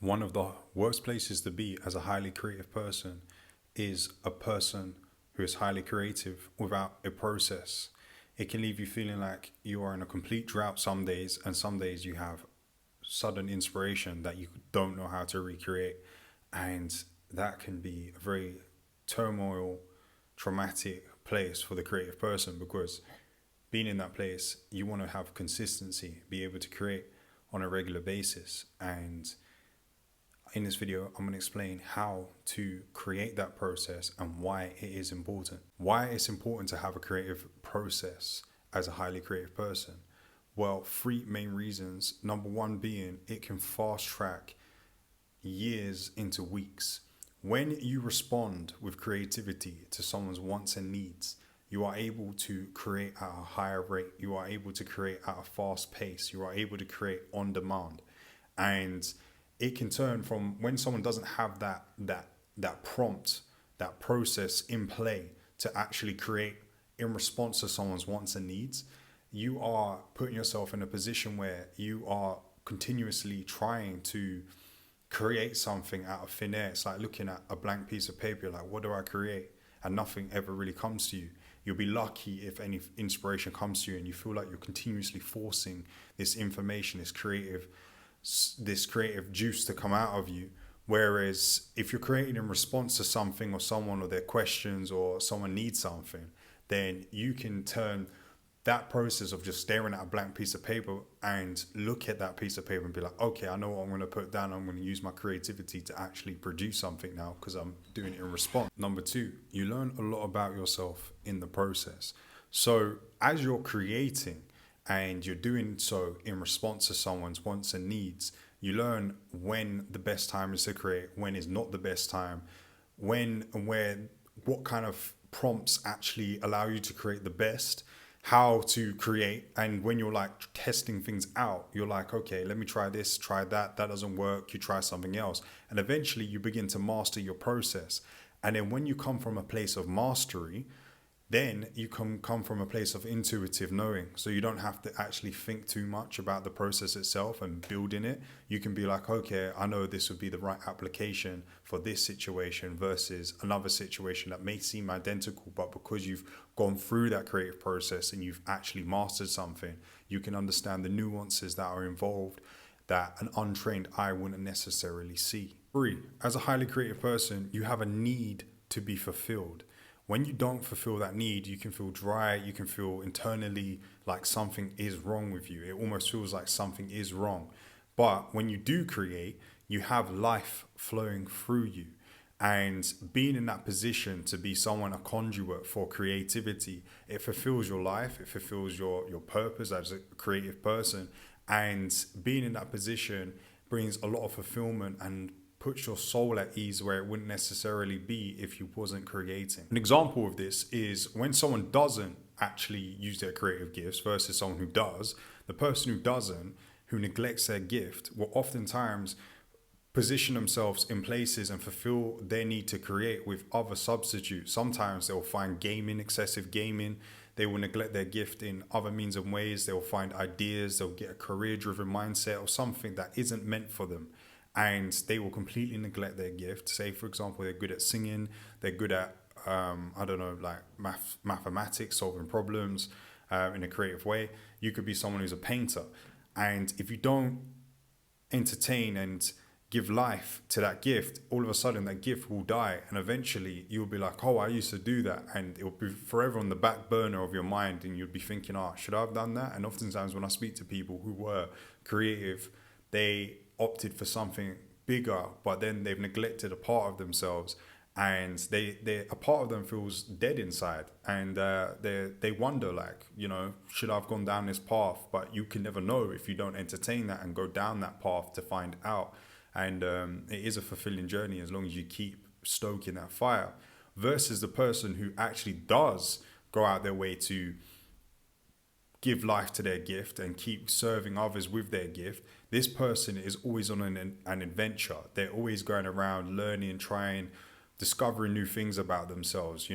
One of the worst places to be as a highly creative person is a person who is highly creative without a process. It can leave you feeling like you are in a complete drought some days, and some days you have sudden inspiration that you don't know how to recreate. And that can be a very turmoil, traumatic place for the creative person, because being in that place, you want to have consistency, be able to create on a regular basis. And in this video, I'm going to explain how to create that process and why it is important. Why it's important to have a creative process as a highly creative person. Well, three main reasons. Number one being it can fast track years into weeks. When you respond with creativity to someone's wants and needs, you are able to create at a higher rate. You are able to create at a fast pace. You are able to create on demand. And it can turn from when someone doesn't have that prompt, that process in play to actually create in response to someone's wants and needs. You are putting yourself in a position where you are continuously trying to create something out of thin air. It's like looking at a blank piece of paper, like, what do I create? And nothing ever really comes to you. You'll be lucky if any inspiration comes to you and you feel like you're continuously forcing this information, this creative juice to come out of you. Whereas if you're creating in response to something or someone or their questions or someone needs something, then you can turn that process of just staring at a blank piece of paper and look at that piece of paper and be like, okay, I know what I'm going to put down. I'm going to use my creativity to actually produce something now because I'm doing it in response. Number two, you learn a lot about yourself in the process. So as you're creating and you're doing so in response to someone's wants and needs, you learn when the best time is to create, when is not the best time, when and where, what kind of prompts actually allow you to create the best, how to create. And when you're like testing things out, you're like, okay, let me try this, try that doesn't work, you try something else, and eventually you begin to master your process. And then when you come from a place of mastery, then you can come from a place of intuitive knowing. So you don't have to actually think too much about the process itself and building it. You can be like, okay, I know this would be the right application for this situation versus another situation that may seem identical, but because you've gone through that creative process and you've actually mastered something, you can understand the nuances that are involved that an untrained eye wouldn't necessarily see. Three, as a highly creative person, you have a need to be fulfilled. When you don't fulfill that need, you can feel dry, you can feel internally like something is wrong with you. It almost feels like something is wrong. But when you do create, you have life flowing through you. And being in that position to be someone, a conduit for creativity, it fulfills your life, it fulfills your purpose as a creative person. And being in that position brings a lot of fulfillment and puts your soul at ease where it wouldn't necessarily be if you wasn't creating. An example of this is when someone doesn't actually use their creative gifts versus someone who does. The person who doesn't, who neglects their gift, will oftentimes position themselves in places and fulfill their need to create with other substitutes. Sometimes they'll find gaming, excessive gaming. They will neglect their gift in other means and ways. They'll find ideas, they'll get a career-driven mindset or something that isn't meant for them. And they will completely neglect their gift. Say, for example, they're good at singing, they're good at, like mathematics, solving problems in a creative way. You could be someone who's a painter. And if you don't entertain and give life to that gift, all of a sudden that gift will die. And eventually you'll be like, oh, I used to do that. And it will be forever on the back burner of your mind. And you'll be thinking, oh, should I have done that? And oftentimes when I speak to people who were creative, they opted for something bigger, but then they've neglected a part of themselves, and a part of them feels dead inside, and they wonder, like, should I've gone down this path? But you can never know if you don't entertain that and go down that path to find out. And it is a fulfilling journey as long as you keep stoking that fire, versus the person who actually does go out their way to give life to their gift and keep serving others with their gift. This person is always on an adventure. They're always going around learning, trying, discovering new things about themselves,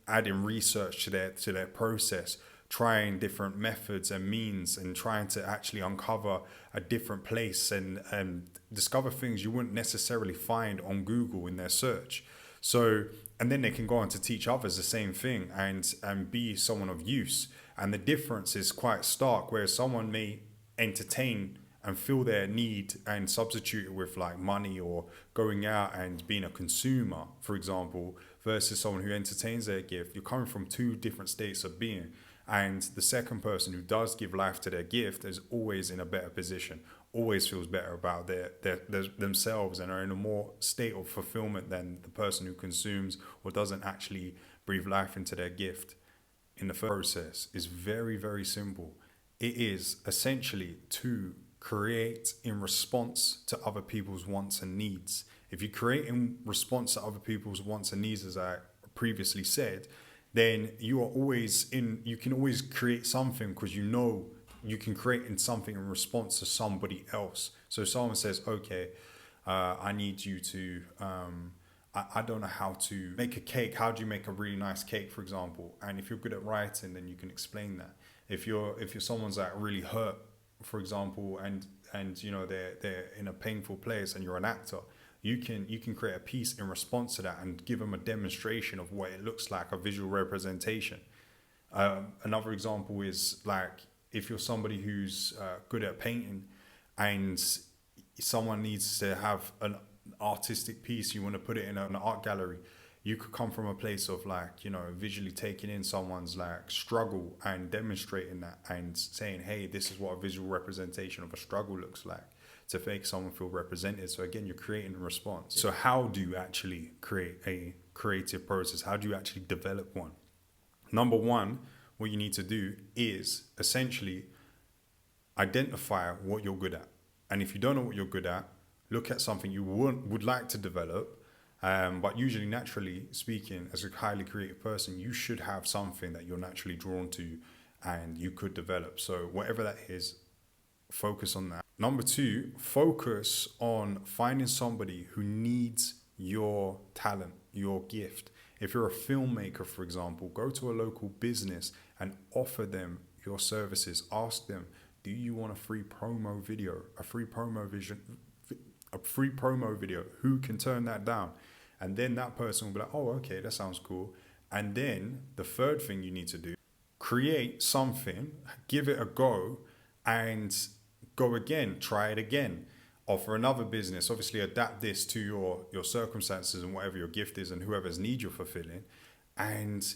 adding research to their process trying different methods and means and trying to actually uncover a different place and discover things you wouldn't necessarily find on Google in their search. So, and then they can go on to teach others the same thing and be someone of use. And the difference is quite stark, where someone may entertain and feel their need and substitute it with like money or going out and being a consumer, for example, versus someone who entertains their gift. You're coming from two different states of being. And the second person who does give life to their gift is always in a better position, always feels better about their themselves and are in a more state of fulfillment than the person who consumes or doesn't actually breathe life into their gift. In the process is very, very simple. It is essentially to create in response to other people's wants and needs. If you create in response to other people's wants and needs, as I previously said, then you can always create something, because you know you can create in something in response to somebody else. So if someone says, okay, I need you to, I don't know how to make a cake. How do you make a really nice cake, for example? And if you're good at writing, then you can explain that. If you're someone's like really hurt, for example, and you know they're in a painful place, and you're an actor, you can create a piece in response to that and give them a demonstration of what it looks like, a visual representation. Another example is like if you're somebody who's good at painting and someone needs to have an artistic piece, you want to put it in an art gallery, you could come from a place of like, you know, visually taking in someone's like struggle and demonstrating that and saying, hey, this is what a visual representation of a struggle looks like, to make someone feel represented. So again, you're creating a response. So how do you actually create a creative process? How do you actually develop one? Number one, what you need to do is essentially identify what you're good at. And if you don't know what you're good at, look at something you would like to develop. But usually, naturally speaking, as a highly creative person, you should have something that you're naturally drawn to and you could develop. So whatever that is, focus on that. Number two, focus on finding somebody who needs your talent, your gift. If you're a filmmaker, for example, go to a local business and offer them your services. Ask them, do you want a free promo video, a free promo video? Who can turn that down? And then that person will be like, oh, okay, that sounds cool. And then the third thing you need to do, create something, give it a go, and go again, try it again. Offer another business, obviously adapt this to your circumstances and whatever your gift is and whoever's need you're fulfilling, and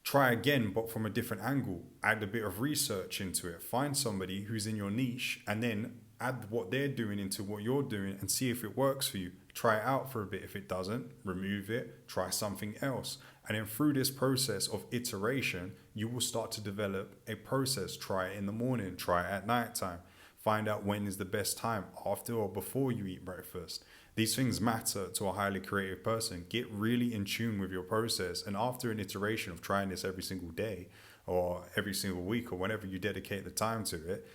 try again, but from a different angle. Add a bit of research into it. Find somebody who's in your niche and then add what they're doing into what you're doing and see if it works for you. Try it out for a bit. If it doesn't, remove it, try something else. And then through this process of iteration, you will start to develop a process. Try it in the morning, try it at nighttime. Find out when is the best time, after or before you eat breakfast. These things matter to a highly creative person. Get really in tune with your process. And after an iteration of trying this every single day or every single week or whenever you dedicate the time to it,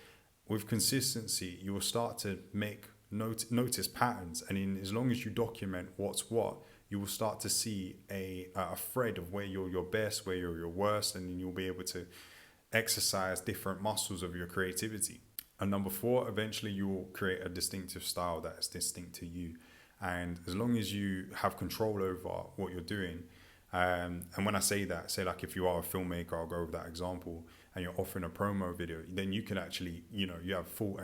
with consistency, you will start to make notice patterns. And as long as you document what's what, you will start to see a thread of where you're your best, where you're your worst, and then you'll be able to exercise different muscles of your creativity. And number four, eventually you will create a distinctive style that is distinct to you. And as long as you have control over what you're doing, and when I say that, say like if you are a filmmaker, I'll go with that example, and you're offering a promo video, then you can actually, you have full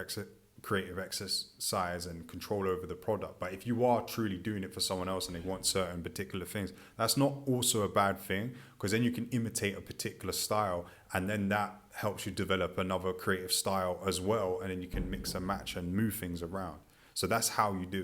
creative exercise and control over the product. But if you are truly doing it for someone else and they want certain particular things, that's not also a bad thing, because then you can imitate a particular style and then that helps you develop another creative style as well, and then you can mix and match and move things around. So that's how you do it.